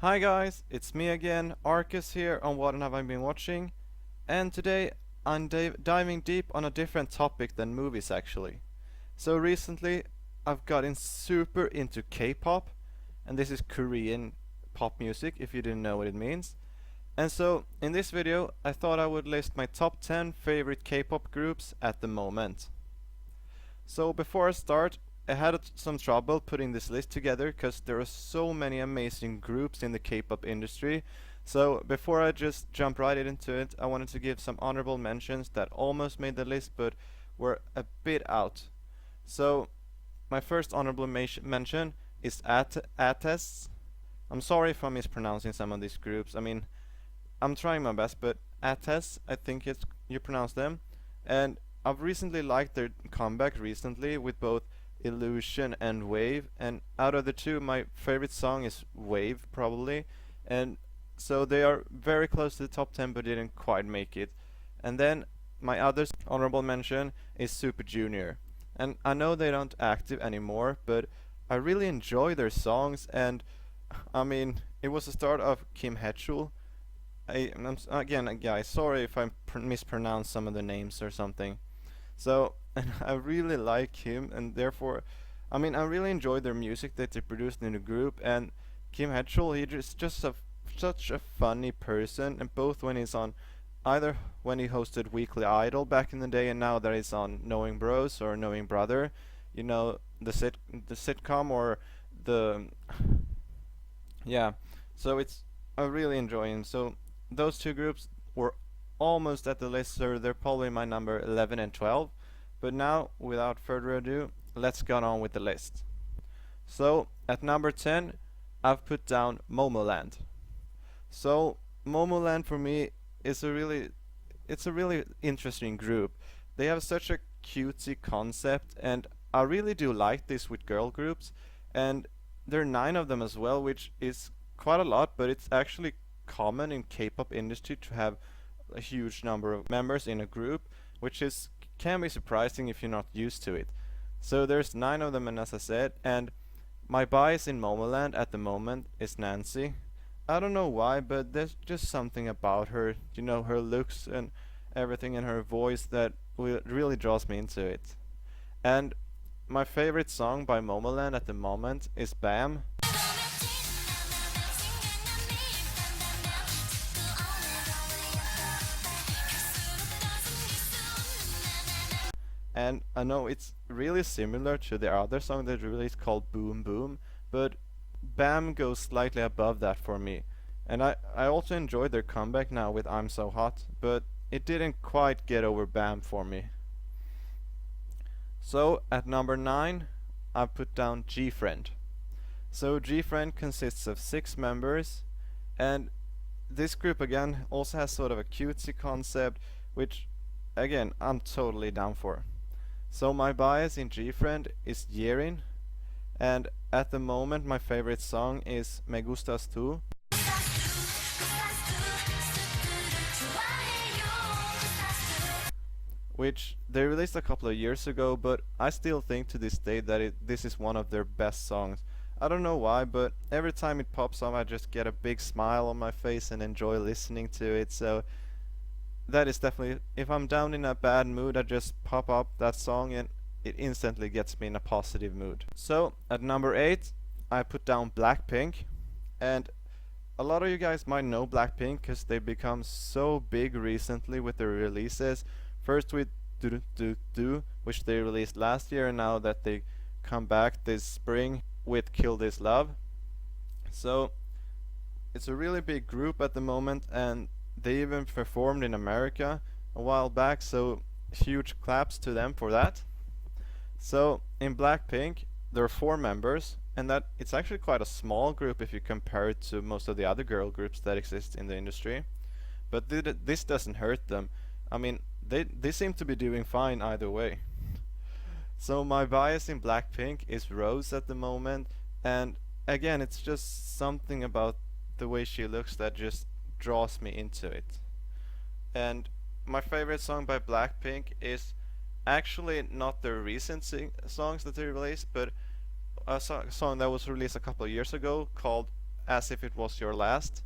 Hi guys, it's me again, Arcus here on What Have I Been Watching, and today I'm diving deep on a different topic than movies actually. So recently I've gotten super into K-pop, and this is Korean pop music if you didn't know what it means. And so in this video I thought I would list my top 10 favorite K-pop groups at the moment. So before I start, I had some trouble putting this list together because there are so many amazing groups in the K-pop industry. So before I just jump right into it, I wanted to give some honorable mentions that almost made the list but were a bit out. So my first honorable mention is ATES. I'm sorry if I'm mispronouncing some of these groups. I mean, I'm trying my best, but ATES, I think it's you pronounce them. And I've recently liked their comeback recently with both Illusion and Wave, and out of the two my favorite song is Wave probably, and so they are very close to the top 10 but didn't quite make it. And then my other honorable mention is Super Junior, and I know they aren't active anymore, but I really enjoy their songs, and I mean it was the start of Kim Hechul. Again, guys, sorry if I mispronounce some of the names or something. So, and I really like him, and therefore, I mean, I really enjoy their music that they produced in the group. And Kim Hechul, he just such a funny person, and both when he's on, either when he hosted Weekly Idol back in the day, and now that he's on Knowing Bros or Knowing Brother, you know, the sitcom or the yeah. So it's I really enjoy him. So those two groups were almost at the list, so they're probably my number 11 and 12. But now, without further ado, let's get on with the list. So, at number 10, I've put down Momoland. So, Momoland for me is it's a really interesting group. They have such a cutesy concept, and I really do like this with girl groups. And there are 9 of them as well, which is quite a lot, but it's actually common in K-pop industry to have a huge number of members in a group, which is can be surprising if you're not used to it. So there's 9 of them, and as I said, and my bias in Momoland at the moment is Nancy. I don't know why, but there's just something about her, you know, her looks and everything, and her voice that really draws me into it. And my favorite song by Momoland at the moment is Bam. And I know it's really similar to the other song they released called Boom Boom, but Bam goes slightly above that for me. And I also enjoyed their comeback now with I'm So Hot, but it didn't quite get over Bam for me. So at number 9, I put down G-Friend. So G-Friend consists of 6 members, and this group again also has sort of a cutesy concept, which again I'm totally down for. So my bias in G-Friend is Yerin, and at the moment my favorite song is Me Gustas Tu, which they released a couple of years ago, but I still think to this day that this is one of their best songs. I don't know why, but every time it pops up I just get a big smile on my face and enjoy listening to it. So that is definitely, if I'm down in a bad mood, I just pop up that song and it instantly gets me in a positive mood. So at number 8, I put down Blackpink, and a lot of you guys might know Blackpink because they've become so big recently with their releases. First with Do Do Do, which they released last year, and now that they come back this spring with Kill This Love. So it's a really big group at the moment, and they even performed in America a while back, so huge claps to them for that. So in Blackpink there are 4 members, and that it's actually quite a small group if you compare it to most of the other girl groups that exist in the industry. But this doesn't hurt them. I mean, they seem to be doing fine either way. So my bias in Blackpink is Rose at the moment, and again it's just something about the way she looks that just draws me into it. And my favorite song by Blackpink is actually not their recent songs that they released, but a song that was released a couple of years ago called as if it was your last.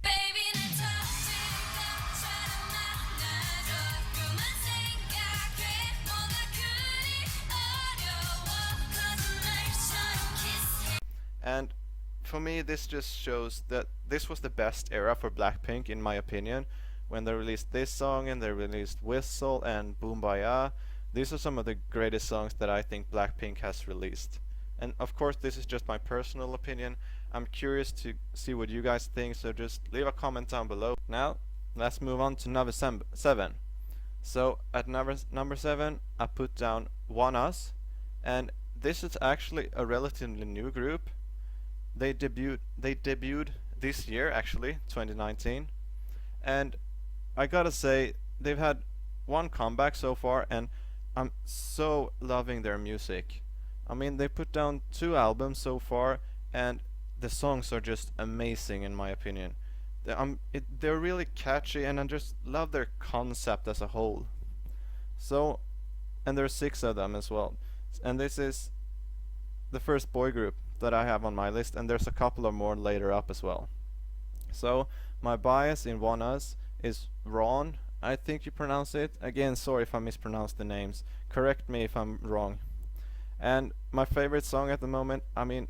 And for me, this just shows that this was the best era for Blackpink, in my opinion. When they released this song and they released Whistle and Boombaya, these are some of the greatest songs that I think Blackpink has released. And of course, this is just my personal opinion. I'm curious to see what you guys think, so just leave a comment down below. Now, let's move on to number 7. So at number 7, I put down ONEUS, and this is actually a relatively new group. They debuted this year, actually, 2019, and I gotta say they've had one comeback so far, and I'm so loving their music. I mean, they put down 2 albums so far, and the songs are just amazing in my opinion. They're really catchy, and I just love their concept as a whole. So, and there's 6 of them as well, and this is the first boy group that I have on my list, and there's a couple of more later up as well. So my bias in ONEUS is Ron, I think you pronounce it. Again, sorry if I mispronounce the names. Correct me if I'm wrong. And my favorite song at the moment, I mean,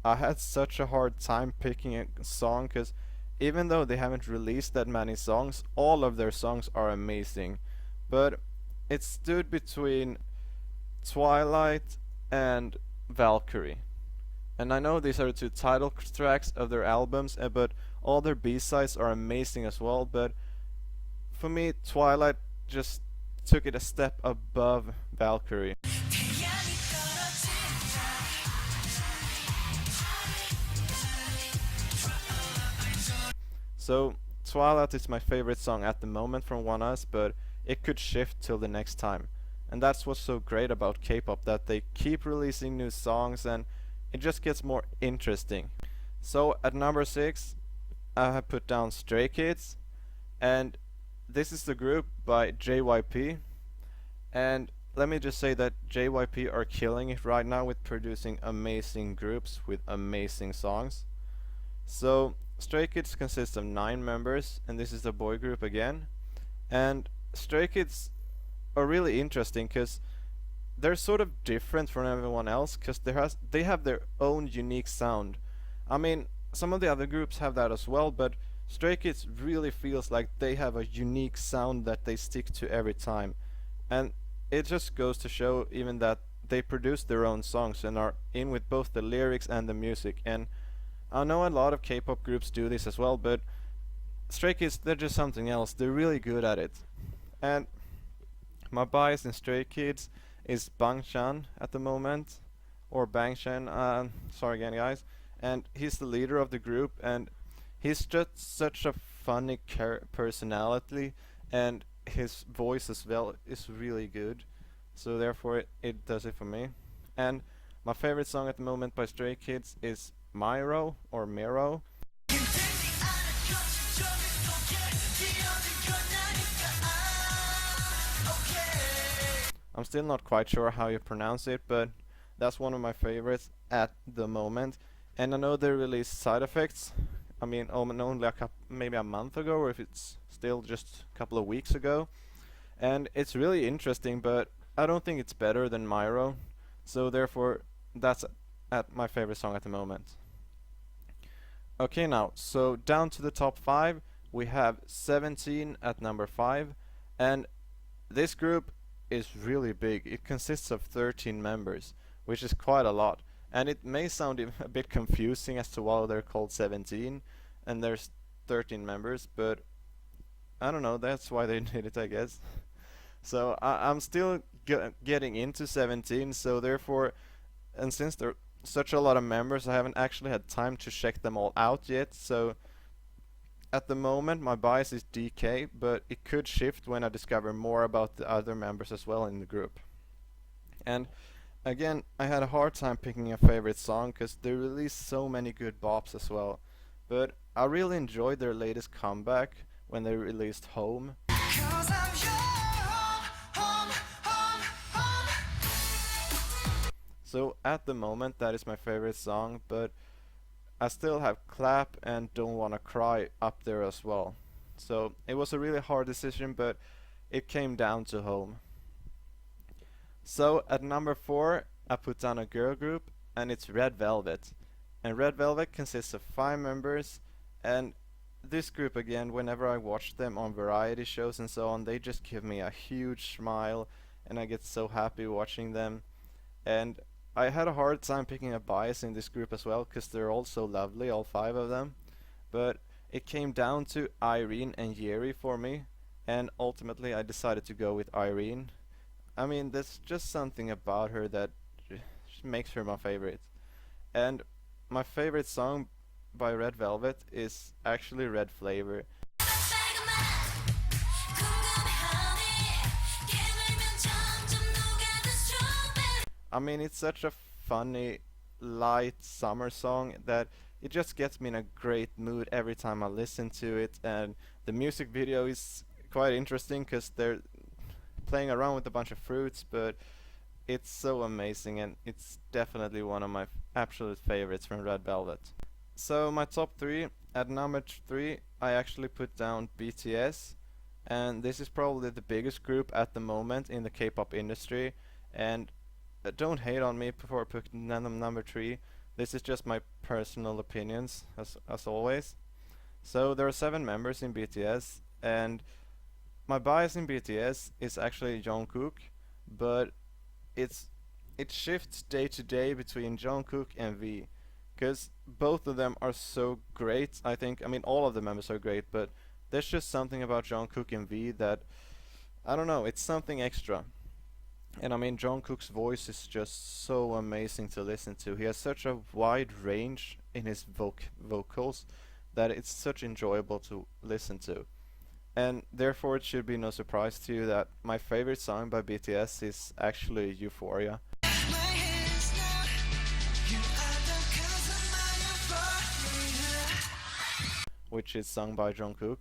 I had such a hard time picking a song because even though they haven't released that many songs, all of their songs are amazing. But it stood between Twilight and Valkyrie. And I know these are the 2 title tracks of their albums, but all their B-sides are amazing as well. But for me, Twilight just took it a step above Valkyrie. So Twilight is my favorite song at the moment from ONEUS, but it could shift till the next time. And that's what's so great about K-pop, that they keep releasing new songs and it just gets more interesting. So at number 6, I have put down Stray Kids, and this is the group by JYP. And let me just say that JYP are killing it right now with producing amazing groups with amazing songs. So Stray Kids consists of 9 members, and this is a boy group again. And Stray Kids are really interesting because they're sort of different from everyone else because they have their own unique sound. I mean, some of the other groups have that as well, but Stray Kids really feels like they have a unique sound that they stick to every time. And it just goes to show even that they produce their own songs and are in with both the lyrics and the music. And I know a lot of K-pop groups do this as well, but Stray Kids, they're just something else. They're really good at it. And my bias in Stray Kids is Bangchan at the moment, or Bangchan, sorry again guys, and he's the leader of the group, and he's just such a funny personality, and his voice as well is really good, so therefore it does it for me. And my favorite song at the moment by Stray Kids is Myro, or Miro. I'm still not quite sure how you pronounce it, but that's one of my favorites at the moment. And I know they released Side Effects, I mean only maybe a month ago, or if it's still just a couple of weeks ago. And it's really interesting, but I don't think it's better than Myro. So therefore, that's at my favorite song at the moment. Okay, now, so down to the top 5, we have 17 at number 5. And this group is really big. It consists of 13 members, which is quite a lot. And it may sound a bit confusing as to why they're called 17 and there's 13 members, but I don't know, that's why they did it, I guess. So I'm still getting into 17, so therefore, and since there are such a lot of members, I haven't actually had time to check them all out yet, so at the moment my bias is DK, but it could shift when I discover more about the other members as well in the group. And again, I had a hard time picking a favorite song because they released so many good bops as well, but I really enjoyed their latest comeback when they released Home. So at the moment that is my favorite song, but I still have Clap and Don't Wanna Cry up there as well. So it was a really hard decision, but it came down to Home. So at number 4, I put down a girl group, and it's Red Velvet. And Red Velvet consists of 5 members, and this group again, whenever I watch them on variety shows and so on, they just give me a huge smile, and I get so happy watching them. And I had a hard time picking a bias in this group as well, because they're all so lovely, all 5 of them. But it came down to Irene and Yeri for me, and ultimately I decided to go with Irene. I mean, there's just something about her that makes her my favorite. And my favorite song by Red Velvet is actually Red Flavor. I mean, it's such a funny, light summer song that it just gets me in a great mood every time I listen to it, and the music video is quite interesting because they're playing around with a bunch of fruits, but it's so amazing, and it's definitely one of my absolute favorites from Red Velvet. So my top 3, at number 3 I actually put down BTS, and this is probably the biggest group at the moment in the K-pop industry, and don't hate on me for putting them number 3. This is just my personal opinions, as always. So there are 7 members in BTS, and my bias in BTS is actually Jungkook, but it shifts day to day between Jungkook and V, because both of them are so great. I think, I mean, all of the members are great, but there's just something about Jungkook and V that, I don't know, it's something extra. And I mean, Jungkook's voice is just so amazing to listen to. He has such a wide range in his vocals that it's such enjoyable to listen to. And therefore it should be no surprise to you that my favorite song by BTS is actually Euphoria, which is sung by Jungkook.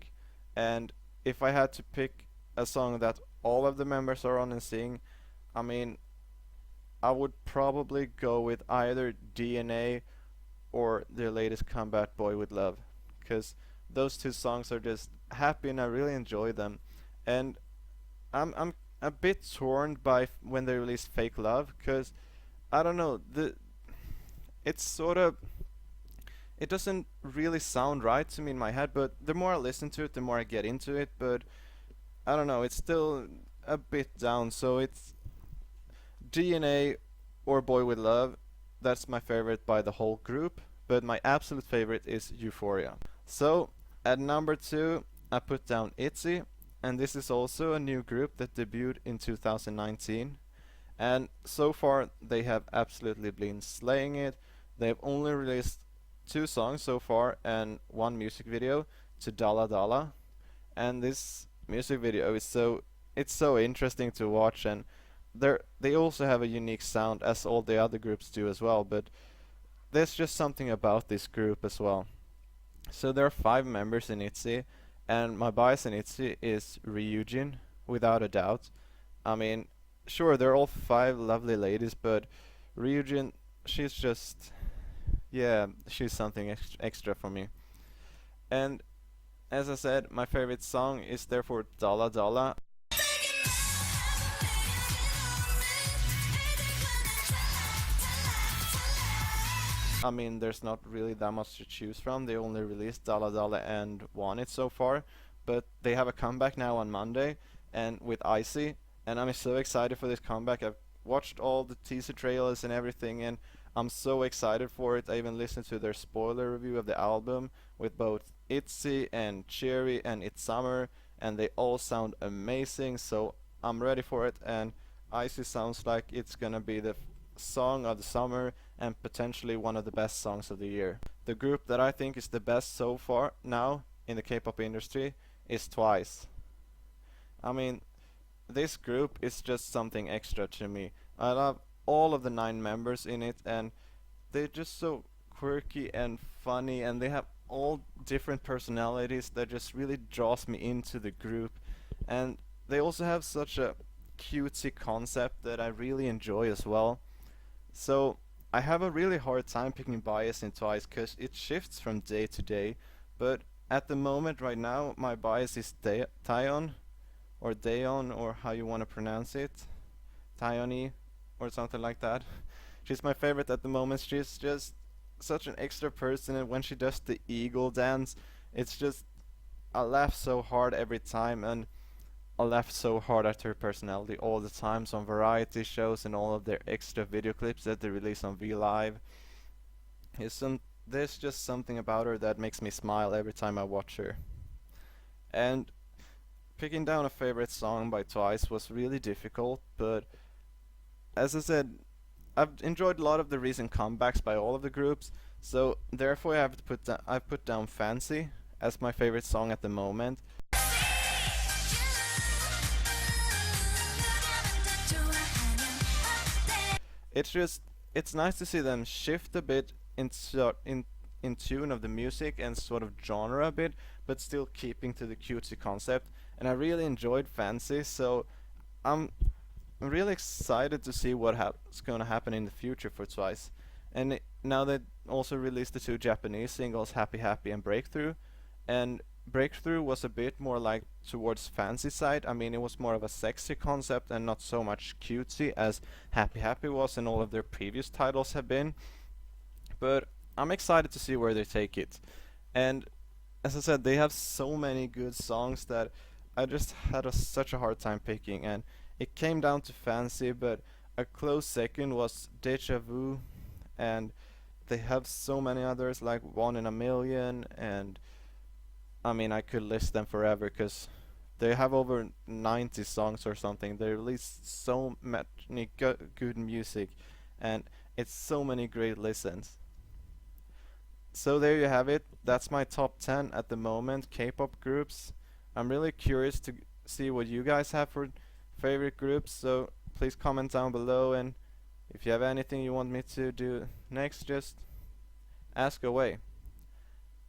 And if I had to pick a song that all of the members are on and sing, I mean, I would probably go with either DNA or their latest comeback, Boy With Love, because those 2 songs are just happy and I really enjoy them. And I'm a bit torn by when they released Fake Love, because I don't know, it's sort of, it doesn't really sound right to me in my head, but the more I listen to it, the more I get into it, but I don't know, it's still a bit down. So it's DNA or Boy With Love. That's my favorite by the whole group, but my absolute favorite is Euphoria. So at number 2 I put down ITZY, and this is also a new group that debuted in 2019, and so far they have absolutely been slaying it. They've only released 2 songs so far and 1 music video to Dalla Dalla, and this music video is it's so interesting to watch, and they also have a unique sound as all the other groups do as well, but there's just something about this group as well. So there are 5 members in ITZY, and my bias in ITZY is Ryujin, without a doubt. I mean, sure, they're all 5 lovely ladies, but Ryujin, she's just, yeah, she's something extra for me. And as I said, my favorite song is therefore Dalla Dalla. I mean, there's not really that much to choose from. They only released Dalla Dalla and Won It so far, but they have a comeback now on Monday, and with Icy, and I'm so excited for this comeback. I've watched all the teaser trailers and everything, and I'm so excited for it. I even listened to their spoiler review of the album with both ITZY and Cherry and It's Summer, and they all sound amazing, so I'm ready for it. And Icy sounds like it's gonna be the song of the summer and potentially one of the best songs of the year. The group that I think is the best so far now in the K-pop industry is TWICE. I mean, this group is just something extra to me. I love all of the 9 members in it, and they're just so quirky and funny, and they have all different personalities that just really draws me into the group. And they also have such a cutesy concept that I really enjoy as well. So I have a really hard time picking bias in Twice because it shifts from day to day, but at the moment right now my bias is Taeyeon or Daeon or how you want to pronounce it, Taeyoni or something like that. She's my favorite at the moment. She's just such an extra person, and when she does the eagle dance, it's just I laugh so hard every time, and I laugh so hard at her personality all the times on variety shows and all of their extra video clips that they release on V Live. There's just something about her that makes me smile every time I watch her. And picking down a favorite song by Twice was really difficult, but as I said, I've enjoyed a lot of the recent comebacks by all of the groups, so therefore I've put down Fancy as my favorite song at the moment. It's just it's nice to see them shift a bit in tune of the music and sort of genre a bit, but still keeping to the cutesy concept. And I really enjoyed Fancy, so I'm really excited to see what's going to happen in the future for Twice. And now they also released the two Japanese singles, Happy Happy and Breakthrough. And Breakthrough was a bit more like towards fancy side. I mean, it was more of a sexy concept and not so much cutesy as Happy Happy was and all of their previous titles have been. But I'm excited to see where they take it. And as I said, they have so many good songs that I just had such a hard time picking, and it came down to Fancy, but a close second was Deja Vu, and they have so many others like One in a Million, and I mean I could list them forever because they have over 90 songs or something. They release so many good music, and it's so many great listens. So there you have it. That's my top 10 at the moment, K-pop groups. I'm really curious to see what you guys have for favorite groups, so please comment down below, and if you have anything you want me to do next, just ask away.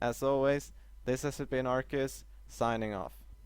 As always, this has been Arcus, signing off.